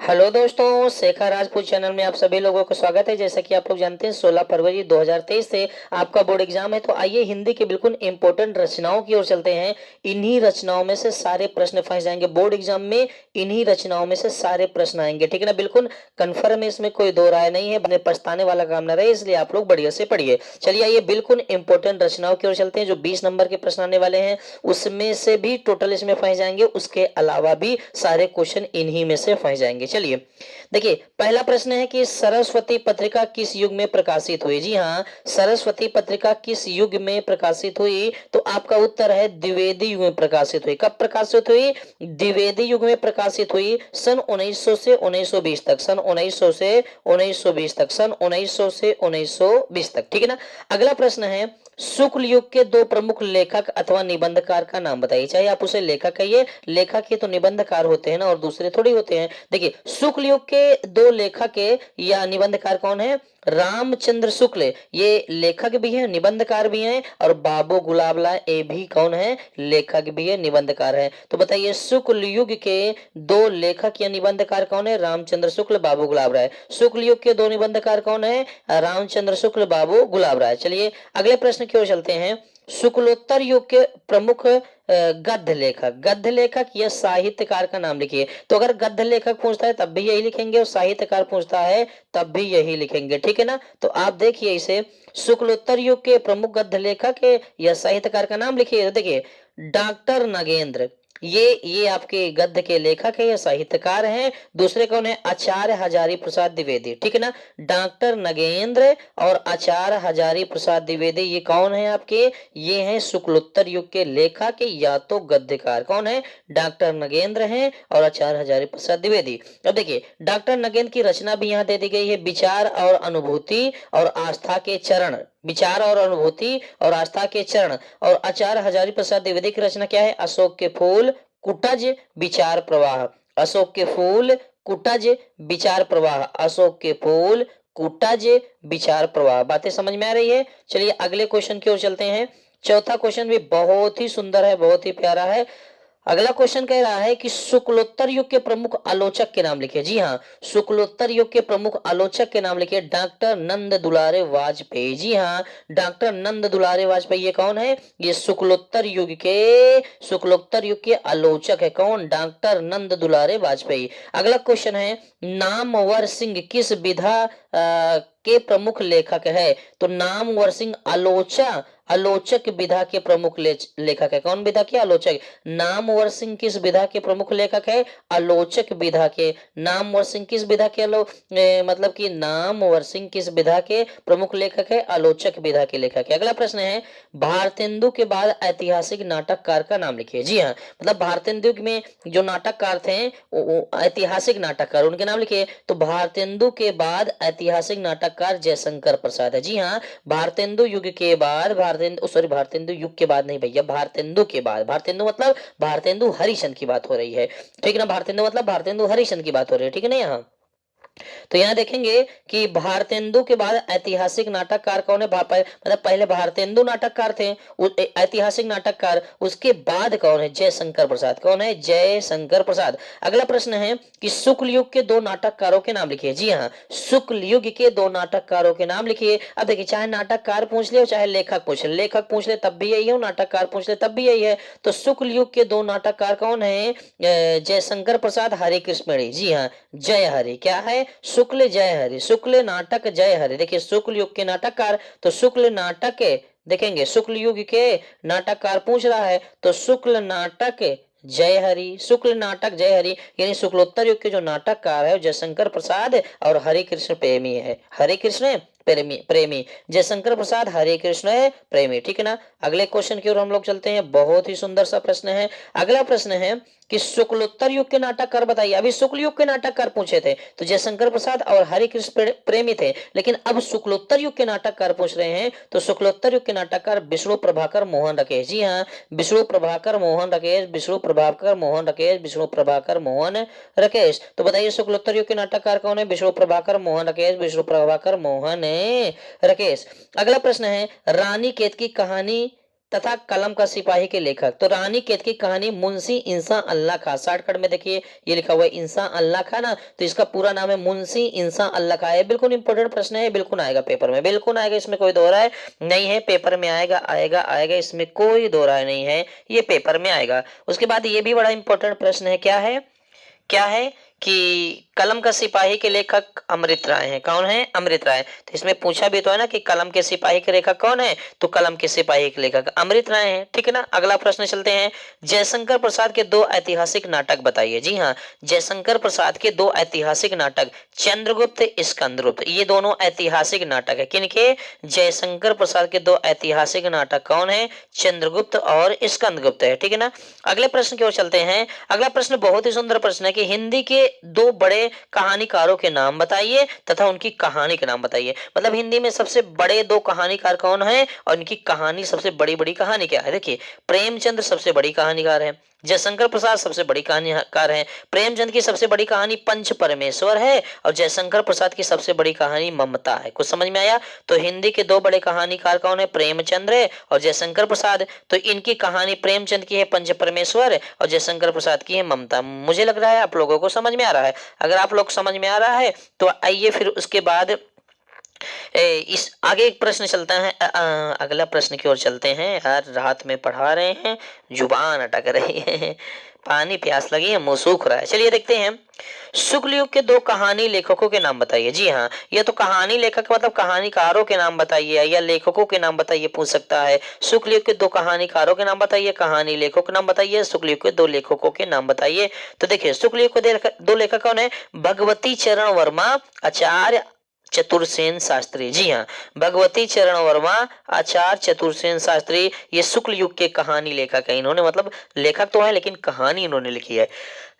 Hello दोस्तों, Shekhar Rajput channel में आप सभी लोगों का स्वागत है। जैसा कि आप लोग जानते हैं 16 फरवरी 2023 से आपका बोर्ड एग्जाम है। तो आइए हिंदी के बिल्कुल इंपॉर्टेंट रचनाओं की ओर चलते हैं। इन्हीं रचनाओं में से सारे प्रश्न फंस जाएंगे बोर्ड एग्जाम में। इन्हीं रचनाओं में से सारे प्रश्न आएंगे, ठीक है ना। बिल्कुल कन्फर्म है, इसमें कोई दो राय नहीं है। अपने पछताने वाला काम न रहे, इसलिए आप लोग बढ़िया से पढ़िए। चलिए आइए बिल्कुल इंपॉर्टेंट रचनाओं की ओर चलते हैं। जो 20 नंबर के प्रश्न आने वाले हैं उसमें से भी टोटल इसमें फंस जाएंगे, उसके अलावा भी सारे क्वेश्चन इन्हीं में से फंस जाएंगे। चलिए देखिए, पहला प्रश्न है कि सरस्वती पत्रिका किस युग में प्रकाशित हुई। जी हाँ, सरस्वती पत्रिका किस युग में प्रकाशित हुई, तो आपका उत्तर है द्विवेदी युग में प्रकाशित हुई। कब प्रकाशित हुई? द्विवेदी युग में प्रकाशित हुई, सन 1900 से 1920 तक। सन 1900 से 1920 तक। सन 1900 से 1920 तक, ठीक है ना। अगला प्रश्न है, शुक्ल युग के दो प्रमुख लेखक अथवा निबंधकार का नाम बताइए। चाहे आप उसे लेखक कहिए, लेखक ही तो निबंधकार होते हैं ना, और दूसरे थोड़ी होते हैं। देखिए, शुक्ल युग के दो लेखक या निबंधकार कौन है? रामचंद्र शुक्ल, ये लेखक भी है निबंधकार भी हैं। और बाबू गुलाब राय, ये भी कौन है? लेखक भी है निबंधकार है। तो बताइए शुक्ल युग के दो लेखक या निबंधकार कौन है? रामचंद्र शुक्ल, बाबू गुलाब राय। शुक्ल युग के दो निबंधकार कौन है? रामचंद्र शुक्ल, बाबू गुलाब राय। चलिए अगले प्रश्न की ओर चलते हैं। शुक्लोत्तर युग के प्रमुख गद्य लेखक। गद्य लेखक या साहित्यकार का नाम लिखिए। तो अगर गद्य लेखक पूछता है तब भी यही लिखेंगे, और साहित्यकार पूछता है तब भी यही लिखेंगे, ठीक है ना। तो आप देखिए इसे, शुक्लोत्तर युग के प्रमुख गद्य लेखक या साहित्यकार का नाम लिखिए। तो देखिए, डॉक्टर नगेंद्र, ये आपके गद्य के लेखक है या साहित्यकार हैं। दूसरे कौन है? आचार्य हजारी प्रसाद द्विवेदी, ठीक है ना। डॉक्टर नगेंद्र और आचार्य हजारी प्रसाद द्विवेदी, ये कौन है आपके? ये हैं शुक्लोत्तर युग के लेखक या तो गद्यकार। कौन है? डॉक्टर नगेंद्र हैं और आचार्य हजारी प्रसाद द्विवेदी। अब देखिए, डॉक्टर नगेंद्र की रचना भी यहाँ दे दी गई है, विचार और अनुभूति और आस्था के चरण। विचार और अनुभूति और आस्था के चरण। और आचार्य हजारी प्रसाद द्विवेदी की रचना क्या है? अशोक के फूल, कुटज, विचार प्रवाह। अशोक के फूल, कुटज, विचार प्रवाह। अशोक के फूल, कुटज, विचार प्रवाह। बातें समझ में आ रही है? चलिए अगले क्वेश्चन की ओर चलते हैं। चौथा क्वेश्चन भी बहुत ही सुंदर है, बहुत ही प्यारा है। अगला क्वेश्चन कह रहा है कि शुक्लोत्तर युग के प्रमुख आलोचक के नाम लिखिए। जी हाँ, शुक्लोत्तर युग के प्रमुख आलोचक के नाम लिखिए। डॉक्टर नंद दुलारे वाजपेयी। जी हाँ, डॉक्टर नंद दुलारे वाजपेयी, ये कौन है? ये शुक्लोत्तर युग के आलोचक है। कौन? डॉक्टर नंद दुलारे वाजपेयी। अगला क्वेश्चन है, नामवर सिंह किस विधा के प्रमुख लेखक है? तो नामवर सिंह आलोचक विधा के प्रमुख लेखक है। कौन विधा के? आलोचक। नामवर सिंह किस विधा के प्रमुख लेखक है? आलोचक विधा के। नामवर सिंह किस विधा के मतलब कि नामवर सिंह किस विधा के प्रमुख लेखक है? आलोचक विधा के लेखक है। अगला प्रश्न है, भारतेंदु के बाद ऐतिहासिक नाटककार का नाम लिखिए। जी हाँ, मतलब भारतेंदु में जो नाटककार थे वो ऐतिहासिक नाटककार, उनके नाम लिखिए। तो भारतेंदु के बाद ऐतिहासिक नाटककार जयशंकर प्रसाद है। जी हाँ, भारतेंदु युग के बाद, भारतेंदु युग के बाद नहीं भैया, भारतेंदु के बाद। भारतेंदु मतलब भारतेंदु हरिश्चंद्र की बात हो रही है, ठीक है ना। भारतेंदु मतलब भारतेंदु हरिश्चंद्र की बात हो रही है, ठीक है ना। यहाँ तो यहाँ देखेंगे कि भारतेंदु के बाद ऐतिहासिक नाटककार कौन है? मतलब पहले भारतेंदु नाटककार थे, ऐतिहासिक नाटककार, उसके बाद कौन है? जयशंकर प्रसाद। कौन है? जयशंकर प्रसाद। अगला प्रश्न है कि शुक्ल युग के दो नाटककारों के नाम लिखिए। जी हाँ, शुक्ल युग के दो नाटककारों के नाम लिखिए। अब देखिए, चाहे नाटककार पूछ ले चाहे लेखक पूछ ले, लेखक पूछ ले तब भी यही है, नाटककार पूछ ले तब भी यही है। तो शुक्ल युग के दो नाटककार कौन है? जयशंकर प्रसाद, हरे कृष्ण। जी हाँ, जय हरि क्या है? शुक्ल जय हरि, शुक्ल नाटक जय हरि। देखिए, शुक्ल युग के नाटककार, तो शुक्ल नाटक देखेंगे, शुक्ल युग के नाटककार पूछ रहा है तो शुक्ल नाटक जय हरि, शुक्ल नाटक जय हरि। यानी शुक्लोत्तर युग के जो नाटककार है जयशंकर प्रसाद और हरे कृष्ण प्रेमी है। हरे कृष्ण प्रेमी जयशंकर प्रसाद, हरे कृष्ण प्रेमी, ठीक है ना। अगले क्वेश्चन की ओर हम लोग चलते हैं। बहुत ही सुंदर सा प्रश्न है। अगला प्रश्न है कि शुक्लोत्तर युग के नाटककार बताइए। अभी शुक्ल युग के नाटककार पूछे थे तो जयशंकर प्रसाद और हरि कृष्ण प्रेमी थे, लेकिन अब शुक्लोत्तर युग के नाटककार पूछ रहे हैं। तो शुक्लोत्तर युग के नाटककार विष्णु प्रभाकर मोहन राकेश। जी हाँ, विष्णु प्रभाकर मोहन राकेश, विष्णु प्रभाकर मोहन राकेश, विष्णु प्रभाकर मोहन राकेश। तो बताइए शुक्लोत्तर युग के नाटककार कौन है? विष्णु प्रभाकर मोहन राकेश, विष्णु प्रभाकर मोहन राकेश। अगला प्रश्न है, रानी केत की कहानी तथा कलम का सिपाही के लेखक। तो रानी केत की कहानी मुंशी इंसान अल्लाह खां। शॉर्टकट में देखिए ये लिखा हुआ है इंसान अल्लाह खां ना, तो इसका पूरा नाम है मुंशी इंसान अल्लाह खां है। बिल्कुल इंपॉर्टेंट प्रश्न है, बिल्कुल आएगा पेपर में, बिल्कुल आएगा, इसमें कोई दो राय नहीं है। पेपर में आएगा आएगा आएगा, इसमें कोई दो राय नहीं है, ये पेपर में आएगा। उसके बाद ये भी बड़ा इंपॉर्टेंट प्रश्न है, क्या है, क्या है कि कलम का सिपाही के लेखक अमृत राय हैं। कौन है? अमृत राय। तो इसमें पूछा भी तो है ना कि कलम के सिपाही के लेखक कौन है, तो कलम के सिपाही के लेखक अमृत राय हैं। ठीक है ना। अगला प्रश्न चलते हैं, जयशंकर प्रसाद के दो ऐतिहासिक नाटक बताइए। जी हाँ, जयशंकर प्रसाद के दो ऐतिहासिक नाटक चंद्रगुप्त स्कंदगुप्त, ये दोनों ऐतिहासिक नाटक है। किनके? जयशंकर प्रसाद के दो ऐतिहासिक नाटक कौन है? चंद्रगुप्त और स्कंदगुप्त है। ठीक है ना। अगले प्रश्न की ओर चलते हैं। अगला प्रश्न बहुत ही सुंदर प्रश्न है कि हिंदी के दो बड़े कहानीकारों के नाम बताइए तथा उनकी कहानी के नाम बताइए। मतलब हिंदी में सबसे बड़े दो कहानीकार कौन है और इनकी कहानी, सबसे बड़ी बड़ी कहानी क्या है। देखिए, प्रेमचंद्र सबसे बड़ी कहानीकार है, जयशंकर प्रसाद सबसे बड़ी कहानीकार है। प्रेमचंद की सबसे बड़ी कहानी पंच परमेश्वर है और जयशंकर प्रसाद की सबसे बड़ी कहानी ममता है। कुछ समझ में आया? तो हिंदी के दो बड़े कहानीकार कौन है? प्रेमचंद्र और जयशंकर प्रसाद। तो इनकी कहानी प्रेमचंद की है पंच परमेश्वर और जयशंकर प्रसाद की है ममता। मुझे लग रहा है आप लोगों को समझ में आ रहा है। अगर आप लोग समझ में आ रहा है तो आइए फिर उसके बाद इस आगे एक प्रश्न चलता है। अगला प्रश्न की ओर चलते हैं। यार रात में पढ़ा रहे हैं, जुबान अटक रही है, पानी प्यास लगी है, मुंह सूख रहा है। चलिए देखते हैं, शुक्ल युग के दो कहानी लेखकों के नाम बताइए। जी हाँ, ये तो कहानी लेखक मतलब कहानीकारों के नाम बताइए या लेखकों के नाम बताइए पूछ सकता है। शुक्ल युग के दो कहानीकारों के नाम बताइए, कहानी लेखकों के नाम बताइए, शुक्ल युग के दो लेखकों के नाम बताइए। तो देखिए, शुक्ल युग के दो लेखक कौन है? भगवती चरण वर्मा, आचार्य चतुरसेन शास्त्री। जी हाँ, भगवती चरण वर्मा, आचार्य चतुरसेन शास्त्री, ये शुक्ल युग के कहानी लेखक है। इन्होंने मतलब लेखक तो है लेकिन कहानी इन्होंने लिखी है।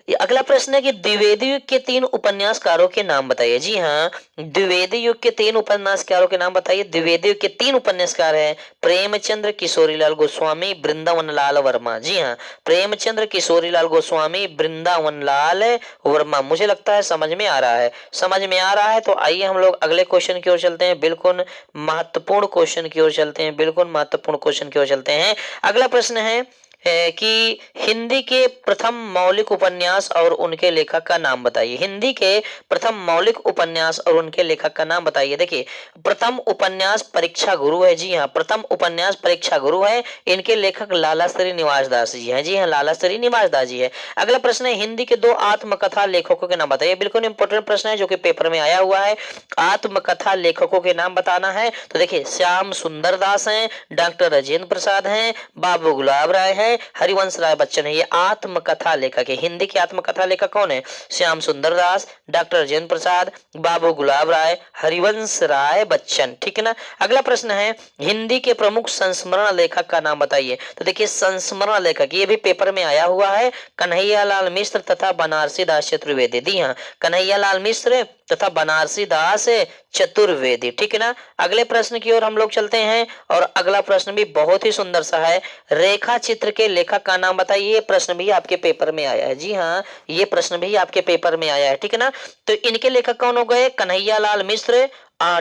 ये अगला प्रश्न है कि द्विवेदी युग के तीन उपन्यासकारों के नाम बताइए। जी हाँ, द्विवेदी युग के तीन उपन्यासकारों के नाम बताइए। द्विवेदी युग के तीन उपन्यासकार हैं प्रेमचंद्र, किशोरीलाल गोस्वामी, वृंदावन लाल वर्मा। जी हाँ, प्रेमचंद्र, किशोरीलाल गोस्वामी, वृंदावन लाल वर्मा। मुझे लगता है समझ में आ रहा है, समझ में आ रहा है। तो आइए हम लोग अगले क्वेश्चन की ओर चलते हैं, बिल्कुल महत्वपूर्ण क्वेश्चन की ओर चलते हैं, बिल्कुल महत्वपूर्ण क्वेश्चन की ओर चलते हैं। अगला प्रश्न है कि हिंदी के प्रथम मौलिक उपन्यास और उनके लेखक का नाम बताइए। हिंदी के प्रथम मौलिक उपन्यास और उनके लेखक का नाम बताइए। देखिए, प्रथम उपन्यास परीक्षा गुरु है। जी हाँ, प्रथम उपन्यास परीक्षा गुरु है। इनके लेखक लाला श्रीनिवास दास जी हैं। जी हाँ, लाला श्रीनिवास दास जी है। अगला प्रश्न है, हिंदी के दो आत्मकथा लेखकों के नाम बताइए। बिल्कुल इंपॉर्टेंट प्रश्न है जो कि पेपर में आया हुआ है। आत्मकथा लेखकों के नाम बताना है। तो देखिए, श्याम सुंदर दास हैं, डॉक्टर राजेंद्र प्रसाद हैं, बाबू गुलाब राय हैं, हरिवंश राय बच्चन है। ये आत्मकथा लेखक है। हिंदी के आत्मकथा लेखक कौन है? श्याम सुंदर दास, डॉक्टर राजेंद्र प्रसाद, बाबू गुलाब राय, हरिवंश राय बच्चन। ठीक है ना। अगला प्रश्न है, हिंदी के प्रमुख संस्मरण लेखक का नाम बताइए। तो देखिए, संस्मरण लेखक ये भी पेपर में आया हुआ है, कन्हैयालाल मिश्र तथा बनारसी दास चतुर्वेदी। दी हाँ, कन्हैयालाल मिश्र तथा बनारसी दास चतुर्वेदी। ठीक है ना। अगले प्रश्न की ओर हम लोग चलते हैं और अगला प्रश्न भी बहुत ही सुंदर सा है, रेखा चित्र के लेखक का नाम बताइए। ये प्रश्न भी आपके पेपर में आया है। जी हाँ, ये प्रश्न भी आपके पेपर में आया है। ठीक है ना। तो इनके लेखक कौन हो गए? कन्हैयालाल मिश्र,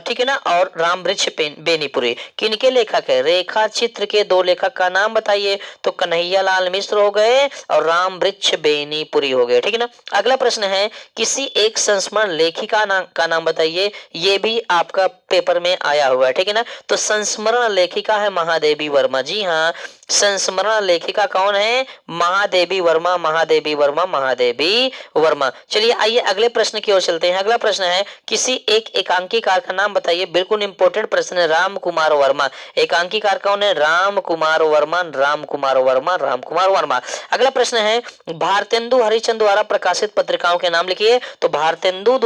ठीक है ना, और राम वृक्ष बेनीपुरी। किनके लेखक है? रेखा चित्र के दो लेखक का नाम बताइए। तो कन्हैयालाल मिश्र हो गए और राम वृक्ष बेनीपुरी हो गए। ठीक है ना। अगला प्रश्न है, किसी एक संस्मरण लेखिका का नाम बताइए। ये भी आपका पेपर में आया हुआ है। ठीक है ना। तो संस्मरण लेखिका है महादेवी वर्मा। जी हाँ, संस्मरण लेखिका कौन है? महादेवी वर्मा, महादेवी वर्मा, महादेवी वर्मा। चलिए आइए अगले प्रश्न की ओर चलते हैं। अगला प्रश्न है, किसी एक एकांकीकार का नाम बताइए। बिल्कुल इंपॉर्टेंट प्रश्न है, राम कुमार वर्मा। एकांकीकार कौन है? राम कुमार वर्मा, राम कुमार वर्मा, राम कुमार वर्मा। अगला प्रश्न है, भारतेंदु हरिश्चंद्र द्वारा प्रकाशित पत्रिकाओं के नाम लिखिए। तो भारतेंदु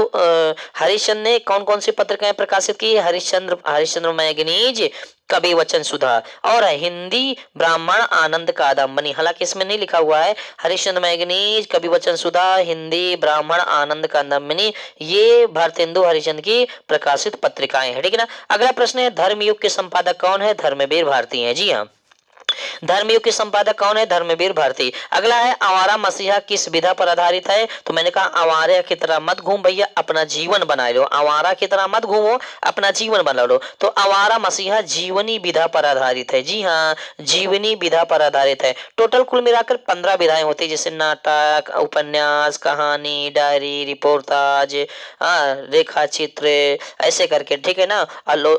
हरिश्चंद्र ने कौन कौन सी पत्रिकाएं प्रकाशित की? हरिश्चंद्र मैगनीज, कवि वचन सुधा और हिंदी ब्राह्मण आनंद कादम्बनी। हालांकि इसमें नहीं लिखा हुआ है हरिश्चंद्र मैगनीज, कवि वचन सुधा, हिंदी ब्राह्मण आनंद कादम्बनी, ये भारतेंदु हरिश्चंद्र की प्रकाशित पत्रिकाएं हैं। ठीक है ना। अगला प्रश्न है, धर्मयुग के संपादक कौन है? धर्मवीर भारती हैं। जी हाँ, धर्मयुग के संपादक कौन है? धर्मवीर भारती। अगला है आवारा मसीहा किस विधा पर आधारित है? तो मैंने कहा आवारा की तरह मत घूम भैया, अपना जीवन बना लो। आवारा की तरह मत घूमो, अपना जीवन बना लो। तो आवारा मसीहा जीवनी विधा पर आधारित है। जी हाँ, जीवनी विधा पर आधारित है। टोटल कुल मिलाकर 15 विधाएं होती है, जैसे नाटक, उपन्यास, कहानी, डायरी, रिपोर्टाज, रेखा चित्र, ऐसे करके, ठीक है ना।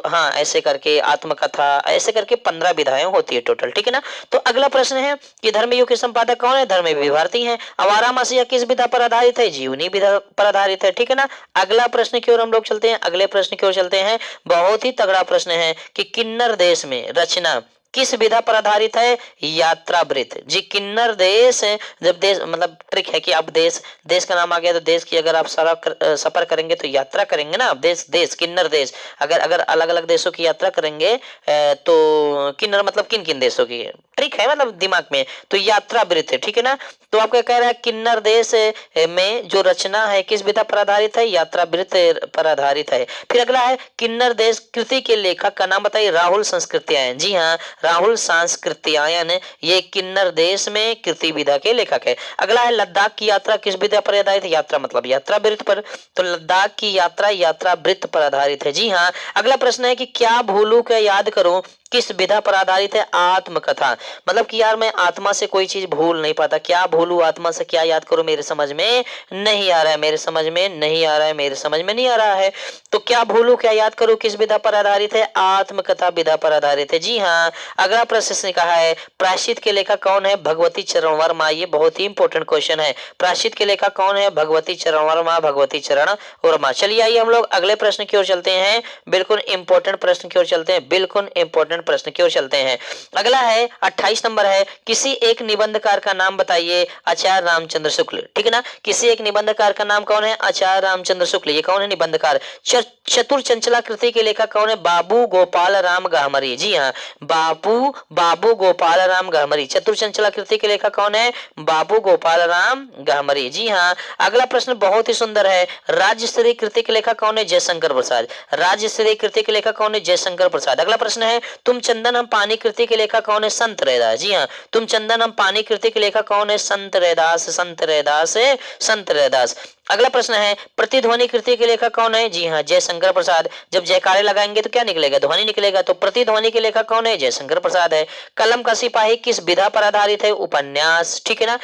हाँ, ऐसे करके आत्मकथा, ऐसे करके 15 विधाएं होती है टोटल, ठीक है ना। तो अगला प्रश्न है कि धर्मयुग के संपादक कौन है? धर्मवीर भारती हैं। आवारा मसीहा किस विधा पर आधारित है? जीवनी विधा पर आधारित है, ठीक है ना। अगला प्रश्न की ओर हम लोग चलते हैं, अगले प्रश्न की ओर चलते हैं। बहुत ही तगड़ा प्रश्न है कि किन्नर देश में रचना किस विधा पर आधारित है? यात्रा वृत्त। जी, किन्नर देश, जब देश मतलब ट्रिक है कि अब देश, देश का नाम आ गया तो देश की अगर आप सफर करेंगे तो यात्रा करेंगे ना, अब देश किन्नर देश, अगर अलग अलग देशों की यात्रा करेंगे तो किन्नर मतलब किन किन देशों की, ट्रिक है मतलब दिमाग में, तो यात्रा वृत्त है, ठीक है ना। तो आपका कह रहा है किन्नर देश में जो रचना है किस विधा पर आधारित है? यात्रा वृत्त पर आधारित है। फिर अगला है किन्नर देश कृति के लेखक का नाम बताइए। राहुल सांस्कृत्यायन। जी हाँ, राहुल सांस्कृत्यायन ये किन्नर देश में कृति विधा के लेखक है। अगला है लद्दाख की यात्रा किस विधा पर आधारित है? यात्रा मतलब यात्रा वृत्त पर, तो लद्दाख की यात्रा यात्रा वृत्त पर आधारित है। जी हाँ। अगला प्रश्न है कि क्या भूलू क्या याद करूं किस विधा पर आधारित है? आत्मकथा। मतलब कि यार मैं आत्मा से कोई चीज भूल नहीं पाता, क्या भूलू आत्मा से क्या याद करूं, मेरे समझ में नहीं आ रहा है, मेरे समझ में नहीं आ रहा है, मेरे समझ में नहीं आ रहा है। तो क्या भूलू क्या याद करूं किस विधा पर आधारित है? आत्मकथा विधा पर आधारित है। जी हाँ। अगला प्रश्न ने कहा है प्रायश्चित के लेखक कौन है? भगवती चरण वर्मा। ये बहुत ही इंपॉर्टेंट क्वेश्चन है। प्रायश्चित के लेखक कौन है? भगवती चरण वर्मा, भगवती चरण वर्मा। चलिए आइए हम लोग अगले प्रश्न की ओर चलते हैं, बिल्कुल इंपॉर्टेंट प्रश्न की ओर चलते हैं, बिल्कुल इंपॉर्टेंट प्रश्न की ओर चलते हैं। अगला है 28 नंबर है, किसी एक निबंधकार का नाम बताइए। आचार्य रामचंद्र शुक्ल, ठीक है ना। किसी एक निबंधकार का नाम कौन है? आचार्य रामचंद्र शुक्ल। ये कौन है निबंधकार? चतुर चंचला कृति के लेखक कौन है? बाबू गोपाल राम गहमरी। जी हाँ, बाबू गोपाल राम गहमरी। चतुर चंचला कृति के लेखक कौन है? बाबू गोपाल राम गहमरी। जी हाँ। अगला प्रश्न बहुत ही सुंदर है, राज्य स्तरीय कृति के लेखक कौन है? जयशंकर प्रसाद। राज्य स्तरीय कृति के लेखक कौन है? जयशंकर प्रसाद। अगला प्रश्न है तुम चंदन हम पानी कृति के लेखक कौन है? संत रैदास। जी हाँ, तुम चंदन हम पानी कृति के लेखक कौन है? संत रैदास, संत रैदास, संत रैदास। अगला प्रश्न है प्रतिध्वनि कृति के लेखक कौन है? जी हाँ, जयशंकर प्रसाद। जब जयकारे लगाएंगे तो क्या निकलेगा? ध्वनि निकलेगा, तो प्रतिध्वनि के लेखक कौन है? जयशंकर प्रसाद है। कलम का सिपाही किस विधा पर आधारित है? उपन्यास, ठीक है ना।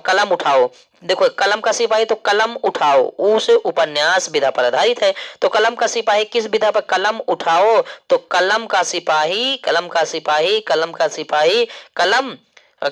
कलम उठाओ, देखो कलम का सिपाही तो कलम उठाओ उस उपन्यास विधा पर आधारित है। तो कलम का सिपाही किस विधा पर? कलम उठाओ, तो कलम का सिपाही, कलम का सिपाही, कलम का सिपाही, कलम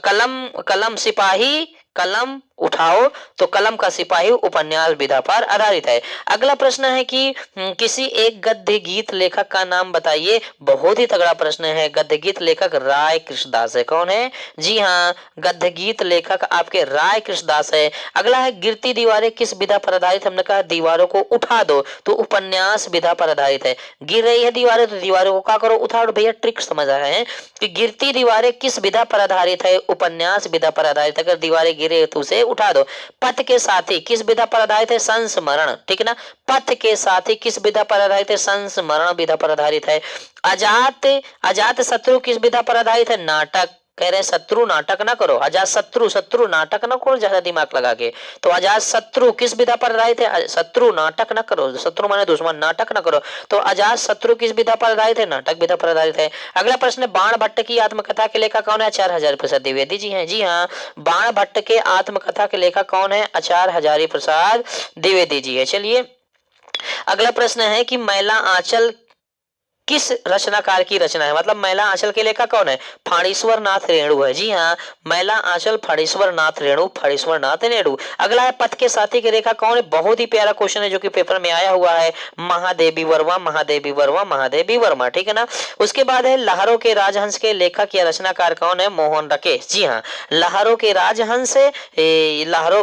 कलम कलम सिपाही, कलम उठाओ, तो कलम का सिपाही उपन्यास विधा पर आधारित है। अगला प्रश्न है कि किसी एक गद्य गीत लेखक का नाम बताइए। बहुत ही तगड़ा प्रश्न है। गद्य गीत लेखक राय कृष्णदास है। कौन है? जी हाँ, गद्य गीत लेखक आपके राय कृष्णदास है। अगला है गिरती दीवारें किस विधा पर आधारित? हमने कहा दीवारों को उठा दो, तो उपन्यास विधा पर आधारित है। गिर रही है दीवारें तो दीवारों को क्या करो? उठाओ। भैया ट्रिक समझ रहे हैं कि गिरती दीवारें किस विधा पर आधारित है? उपन्यास विधा पर आधारित। अगर दीवारें गिरे तो उसे उठा दो। पथ के साथी किस विधा पर आधारित है? संस्मरण, ठीक है ना। पथ के साथी किस विधा पर आधारित है? संस्मरण विधा पर आधारित है। अजात शत्रु किस विधा पर आधारित है? नाटक। कह रहे शत्रु नाटक ना करो, अजात शत्रु नाटक ना करो ज्यादा दिमाग लगा के। तो अजात शत्रु किस विधा पर आधारित है? शत्रु नाटक ना करो, शत्रु माने दुश्मन, नाटक ना करो। तो अजात शत्रु किस विधा पर आधारित है? नाटक विधा पर आधारित है। अगला प्रश्न, बाण भट्ट की आत्मकथा के लेखक कौन है? आचार्य हजारी प्रसाद द्विवेदी जी हैं। जी हाँ, बाण भट्ट के आत्मकथा के लेखक कौन है? आचार्य हजारी प्रसाद द्विवेदी जी है। चलिए अगला प्रश्न है कि मैला आंचल किस रचनाकार की रचना है? मतलब मैला आंचल के लेखक कौन है? फाणीश्वर नाथ रेणु है। जी हाँ, मैला आंचल फाणीश्वर नाथ रेणु, फाणीश्वर नाथ रेणु। अगला है पथ के साथी के लेखक कौन है? बहुत ही प्यारा क्वेश्चन है जो कि पेपर में आया हुआ है, महादेवी वर्मा, महादेवी वर्मा, महादेवी वर्मा, ठीक है ना। उसके बाद है लहरों के राजहंस के लेखक या रचनाकार कौन है? मोहन राकेश। जी हाँ, लहरों के राजहंस, लहरों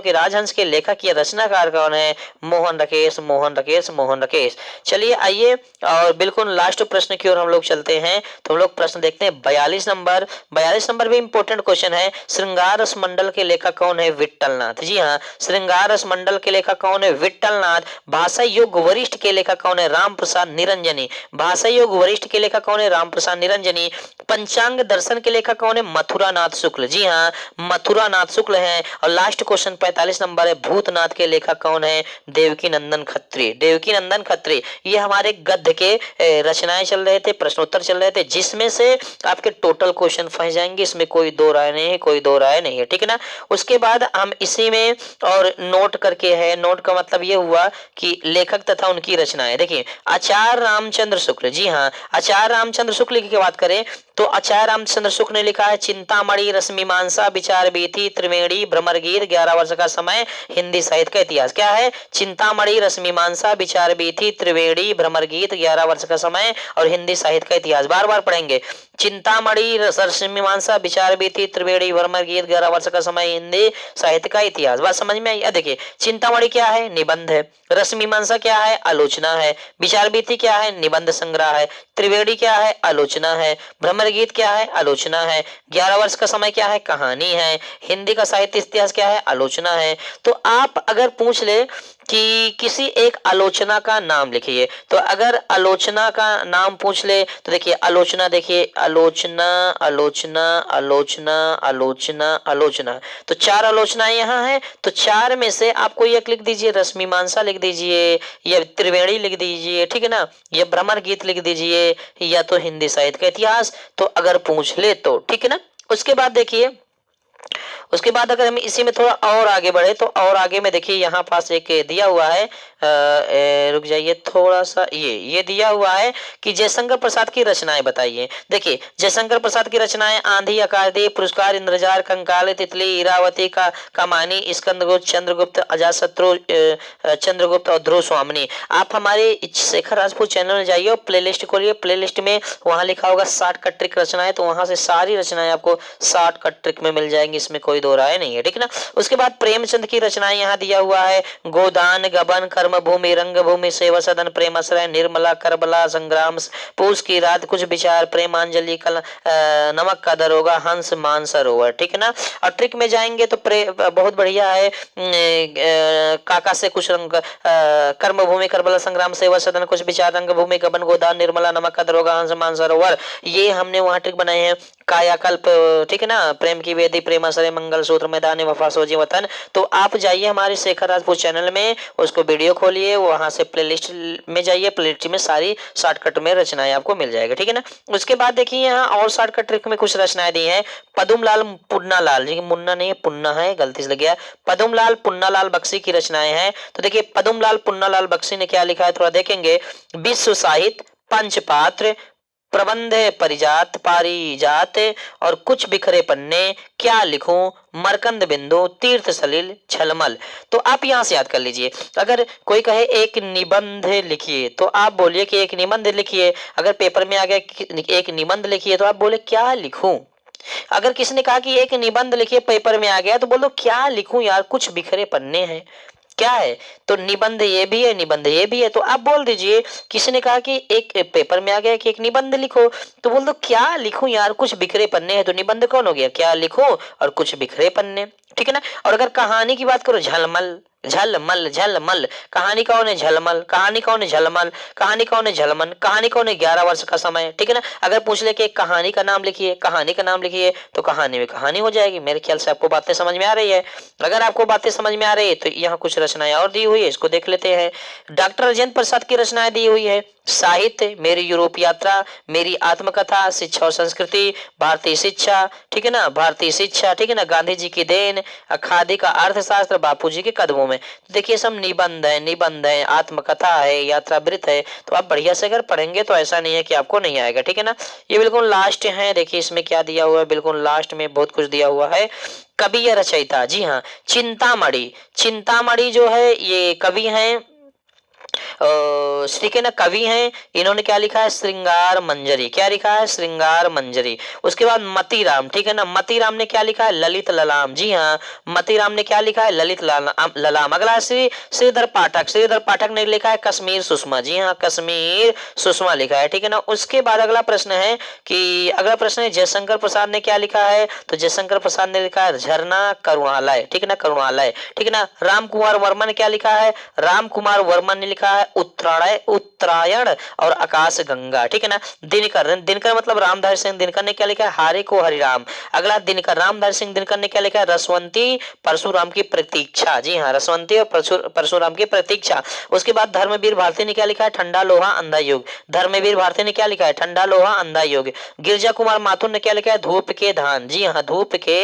के राजहंस के लेखक या रचनाकार कौन है? मोहन राकेश, मोहन राकेश, मोहन राकेश। चलिए आइए और बिल्कुल लास्ट प्रश्न की ओर हम लोग चलते हैं। तो हम लोग प्रश्न देखते हैं 42 नंबर भी इंपॉर्टेंट क्वेश्चन है। श्रृंगार रस मंडल के लेखक कौन है? विट्ठलनाथ। जी हाँ, श्रृंगार रस मंडल के लेखक कौन है? विट्ठलनाथ। भाषा योग वरिष्ठ के लेखक कौन है? रामप्रसाद निरंजनी। भाषा योग वरिष्ठ के लेखक कौन है? रामप्रसाद निरंजनी। पंचांग दर्शन के लेखक कौन है? मथुरानाथ शुक्ल। जी हाँ, मथुरानाथ शुक्ल है। और लास्ट क्वेश्चन 45 नंबर है, भूतनाथ के लेखक कौन है? देवकी नंदन खत्री। देवकी नंदन खत्री। ये हमारे गद्य के रचनाएं चल रहे थे, प्रश्नोत्तर चल रहे थे, जिसमें से आपके टोटल क्वेश्चन फंस जाएंगे, इसमें कोई दो राय नहीं है, कोई दो राय नहीं है, ठीक है ना। उसके बाद हम इसी में और नोट करके है, नोट का मतलब ये हुआ कि लेखक तथा उनकी रचनाएं। देखिए आचार्य रामचंद्र शुक्ल। जी हाँ, आचार्य रामचंद्र शुक्ल की बात करें तो आचार्य रामचंद्र शुक्ल ने लिखा है चिंतामणि, रश्मिमांसा, विचार वीथी, त्रिवेणी, भ्रमर गीत, 11 वर्ष का समय, हिंदी साहित्य का इतिहास। क्या है? चिंतामणि, रश्मिमांसा, विचार वीथी, त्रिवेणी, भ्रमर गीत, 11 वर्ष का समय और हिंदी साहित्य का इतिहास। बार बार पढ़ेंगे, चिंतामणि, रश्मिमांसा, विचार वीथी, त्रिवेणी, भ्रमर गीत, 11 वर्ष का समय, हिंदी साहित्य का इतिहास। बात समझ में आई? देखिए चिंतामणि क्या है? निबंध है। रश्मिमांसा क्या है? आलोचना है। विचार वीथी क्या है? निबंध संग्रह है। त्रिवेणी क्या है? आलोचना है। भ्रमर गीत क्या है? आलोचना है। 11 वर्ष का समय क्या है? कहानी है। हिंदी का साहित्य इतिहास क्या है? आलोचना है। तो आप अगर पूछ ले कि किसी एक आलोचना का नाम लिखिए, तो अगर आलोचना का नाम पूछ ले तो देखिए आलोचना, देखिए आलोचना आलोचना आलोचना आलोचना आलोचना, तो 4 आलोचनाएं यहाँ है। तो 4 में से आपको एक लिख दीजिए, रश्मिमांसा लिख दीजिए, या त्रिवेणी लिख दीजिए, ठीक है ना, या भ्रमर गीत लिख दीजिए, या तो हिंदी साहित्य का इतिहास, तो अगर पूछ ले तो, ठीक है ना। उसके बाद देखिए, उसके बाद अगर हम इसी में थोड़ा और आगे बढ़े तो और आगे में देखिए यहाँ पास एक दिया हुआ है, रुक जाइए थोड़ा सा, ये दिया हुआ है कि जयशंकर प्रसाद की रचनाएं बताइए। देखिए जयशंकर प्रसाद की रचनाएं आंधी, अकादि, पुरस्कार, इंद्रजाल, कंकाल, तितली, इरावती का कमानी, स्कंदगुप्त, चंद्रगुप्त, अजातशत्रु, चंद्रगुप्त और ध्रुव स्वामिनी। आप हमारे शेखर राजपूत चैनल में जाइए और प्लेलिस्ट खोलिए, प्लेलिस्ट में वहां लिखा होगा 60 कट ट्रिक रचनाएं, तो वहां से सारी रचनाएं आपको 60 कट ट्रिक में मिल जाएंगी, इसमें कोई दो राय नहीं है, ठीक है ना। उसके बाद प्रेमचंद की रचनाएं यहाँ दिया हुआ है, गोदान, गबन, कर्म भूमि, रंग भूमि, सेवा सदन, प्रेमाश्रय, निर्मला, करबला, संग्राम, पूस की रात, कुछ विचार, प्रेमांजलि, नमक का दरोगा, हंस, मानसरोवर, ठीक है ना। और ट्रिक में जाएंगे तो बहुत बढ़िया है, काका से कुछ रंग, कर्म भूमि, करबला, संग्राम, सेवा सदन, कुछ विचार, रंग भूमि, गबन, गोदान, निर्मला, नमक का दरोगा, हंस, मानसरोवर, ये हमने वहां ट्रिक बनाए हैं। कायाकल्प, ठीक है ना, प्रेम की वेदी, प्रेमाश्रय, मंगल सूत्र, मैदान वफा, सोजी वतन। तो आप जाइए हमारे शेखर राजपूत चैनल में, उसको वीडियो खोलिए, वहां से प्लेलिस्ट में जाइए, प्लेलिस्ट में सारी शॉर्टकट में रचनाएं आपको मिल जाएगा, ठीक है ना। उसके बाद देखिए यहाँ और शॉर्टकट ट्रिक में कुछ रचनाएं दी हैं। पदुमलाल पुन्नालाल, जी मुन्ना नहीं है, पुन्ना है, गलती से लग गया, पदुमलाल पुन्नालाल बख्शी की रचनाएं हैं। तो देखिए पदुमलाल पुन्नालाल बख्शी ने क्या लिखा है, थोड़ा देखेंगे। विश्व साहित्य, पंचपात्र, प्रबंध, परिजात, पारिजात और कुछ बिखरे पन्ने, क्या लिखूं, मरकंद बिंदु, तीर्थ सलिल, झलमल। तो आप यहां से याद कर लीजिए, अगर कोई कहे एक निबंध लिखिए तो आप बोलिए कि एक निबंध लिखिए। अगर पेपर में आ गया कि एक निबंध लिखिए तो आप बोले क्या लिखूं। अगर किसी ने कहा कि एक निबंध लिखिए, पेपर में आ गया, तो बोलो क्या लिखूं यार, कुछ बिखरे पन्ने हैं, क्या है। तो निबंध ये भी है, निबंध ये भी है, तो आप बोल दीजिए। किसी ने कहा कि एक पेपर में आ गया कि एक निबंध लिखो, तो बोल दो क्या लिखूं यार, कुछ बिखरे पन्ने हैं। तो निबंध कौन हो गया, क्या लिखो और कुछ बिखरे पन्ने, ठीक है ना। और अगर कहानी की बात करो, झलमल, झलमल, झलमल, कहानी कौन है, झलमल, कहानी कौन है, झलमल, कहानी कौन है, झलमन, कहानी कौन है, 11 वर्ष का समय, ठीक है ना। अगर पूछ ले कि कहानी का नाम लिखिए, कहानी का नाम लिखिए, तो कहानी में कहानी हो जाएगी। मेरे ख्याल से आपको बातें समझ में आ रही है। अगर आपको बातें समझ में आ रही है तो यहाँ कुछ रचनाएं और दी हुई है, इसको देख लेते हैं। डॉक्टर राजेंद्र प्रसाद की रचनाएं दी हुई है। साहित्य, मेरी यूरोप यात्रा, मेरी आत्मकथा, शिक्षा और संस्कृति, भारतीय शिक्षा, ठीक है ना, भारतीय शिक्षा, ठीक है ना, गांधी जी की देन, खादी का अर्थशास्त्र, बापूजी के कदमों में। तो देखिए सब निबंध है, निबंध है, आत्मकथा है, यात्रावृत है। तो आप बढ़िया से अगर पढ़ेंगे तो ऐसा नहीं है कि आपको नहीं आएगा, ठीक है ना। ये बिल्कुल लास्ट है, देखिए इसमें क्या दिया हुआ है, बिल्कुल लास्ट में बहुत कुछ दिया हुआ है। कवि या रचयिता, जी हाँ, चिंतामणि, चिंतामणि जो है ये कवि हैं ठीक है ना, कवि हैं, इन्होंने क्या लिखा है, श्रृंगार मंजरी, क्या लिखा है, श्रृंगार मंजरी। उसके बाद मतीराम, ठीक है ना, मतीराम ने क्या लिखा है, ललित ललाम, जी हाँ, मतीराम ने क्या लिखा है, ललित ललाम। अगला है श्रीधर पाठक, श्रीधर पाठक ने लिखा है कश्मीर सुषमा, जी हाँ, कश्मीर सुषमा लिखा है, ठीक है ना। उसके बाद अगला प्रश्न है कि अगला प्रश्न है जयशंकर प्रसाद ने क्या लिखा है, तो जयशंकर प्रसाद ने लिखा है झरना करुणालय, ठीक है ना, करुणालय, ठीक है ना। राम कुमार वर्मा ने क्या लिखा है, राम कुमार वर्मा ने लिखा है उत्तरायण और आकाश गंगा, ठीक है ना। दिनकर, दिनकर मतलब रामधारी सिंह दिनकर ने क्या लिखा है, हारे को हरिराम। अगला दिनकर, रामधारी सिंह दिनकर ने क्या लिखा है, रसवंती परशुराम की प्रतीक्षा, जी हाँ, रसवंती और परशुराम की प्रतीक्षा। उसके बाद धर्मवीर भारती ने क्या लिखा है, ठंडा लोहा अंधा युग, धर्मवीर भारती ने क्या लिखा है, ठंडा लोहा अंधा युग। गिरजा कुमार माथुर ने क्या लिखा है, धूप के धान, जी हाँ, धूप के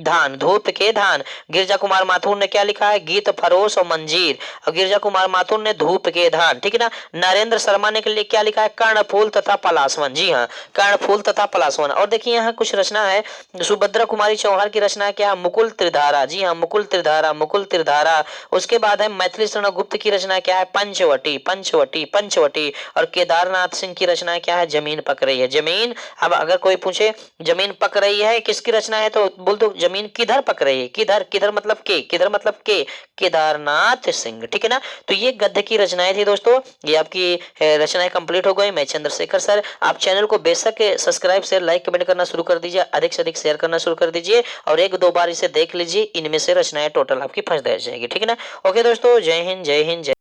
धान, धूप के धान। गिरजा कुमार माथुर ने क्या लिखा है, गीत फरोश और मंजीर, और गिरजा कुमार माथुर ने धूप के धान, ठीक है ना। नरेंद्र शर्मा ने क्या लिखा है, कर्णफूल तथा पलासवन, जी हाँ, कर्णफूल तथा पलासवन। और देखिए यहाँ कुछ रचना है, सुभद्रा कुमारी चौहान की रचना है क्या, मुकुल त्रिधारा, जी हाँ, मुकुल त्रिधारा, मुकुल त्रिधारा। उसके बाद है मैथिली शरण गुप्त की रचना क्या है, पंचवटी, पंचवटी, पंचवटी। और केदारनाथ सिंह की रचना क्या है, जमीन पक रही है, जमीन। अब अगर कोई पूछे जमीन पक रही है किसकी रचना है, तो बोल दो जमीन किधर पक रही है, किधर, किधर मतलब के, किधर मतलब के, केदारनाथ सिंह, ठीक है ना। तो ये गद्य की रचनाएं थी दोस्तों, ये आपकी रचनाएं कंप्लीट हो गई। मैं चंद्रशेखर सर, आप चैनल को बेशक सब्सक्राइब शेयर लाइक कमेंट करना शुरू कर दीजिए, अधिक से अधिक शेयर करना शुरू कर दीजिए, और एक दो बार इसे देख लीजिए, इनमें से रचनाएं टोटल आपकी फर्स्ट जाएगी, ठीक है ना। ओके दोस्तों, जय हिंद, जय हिंद, जय